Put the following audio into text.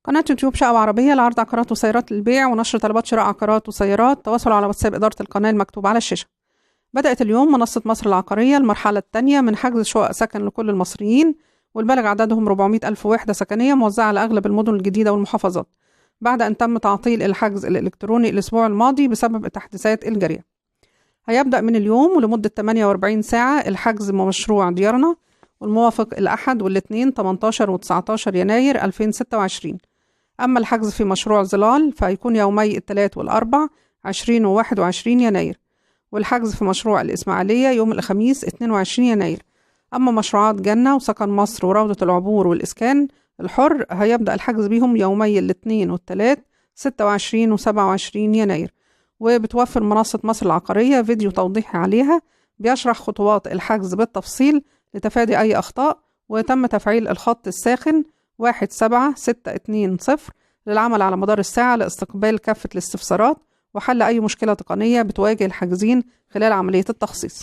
قناة يوتيوب شقة عربية لعرض عقارات وسيارات للبيع ونشر طلبات شراء عقارات وسيارات. تواصلوا على واتساب إدارة القناة المكتوب على الشاشة. بدأت اليوم منصة مصر العقارية المرحلة الثانية من حجز شقق سكن لكل المصريين، والبلغ عددهم 400 ألف وحدة سكنية موزعة على أغلب المدن الجديدة والمحافظات، بعد أن تم تعطيل الحجز الإلكتروني الأسبوع الماضي بسبب التحديثات الجارية. هيبدأ من اليوم ولمدة 48 ساعة الحجز بمشروع ديارنا، والموافق الأحد والاثنين 18 و19 يناير 2026. أما الحجز في مشروع ظلال فهيكون يومي الثلاث والأربع 20 و21 يناير، والحجز في مشروع الإسماعيلية يوم الخميس 22 يناير. أما مشروعات جنة وسكن مصر وروضة العبور والإسكان الحر هيبدأ الحجز بهم يومي الاثنين والثلاث 26 و27 يناير. وبتوفر منصة مصر العقارية فيديو توضيحي عليها بيشرح خطوات الحجز بالتفصيل لتفادي أي أخطاء، وتم تفعيل الخط الساخن 17620 للعمل على مدار الساعة لاستقبال كافة الاستفسارات وحل أي مشكلة تقنية بتواجه الحاجزين خلال عملية التخصيص.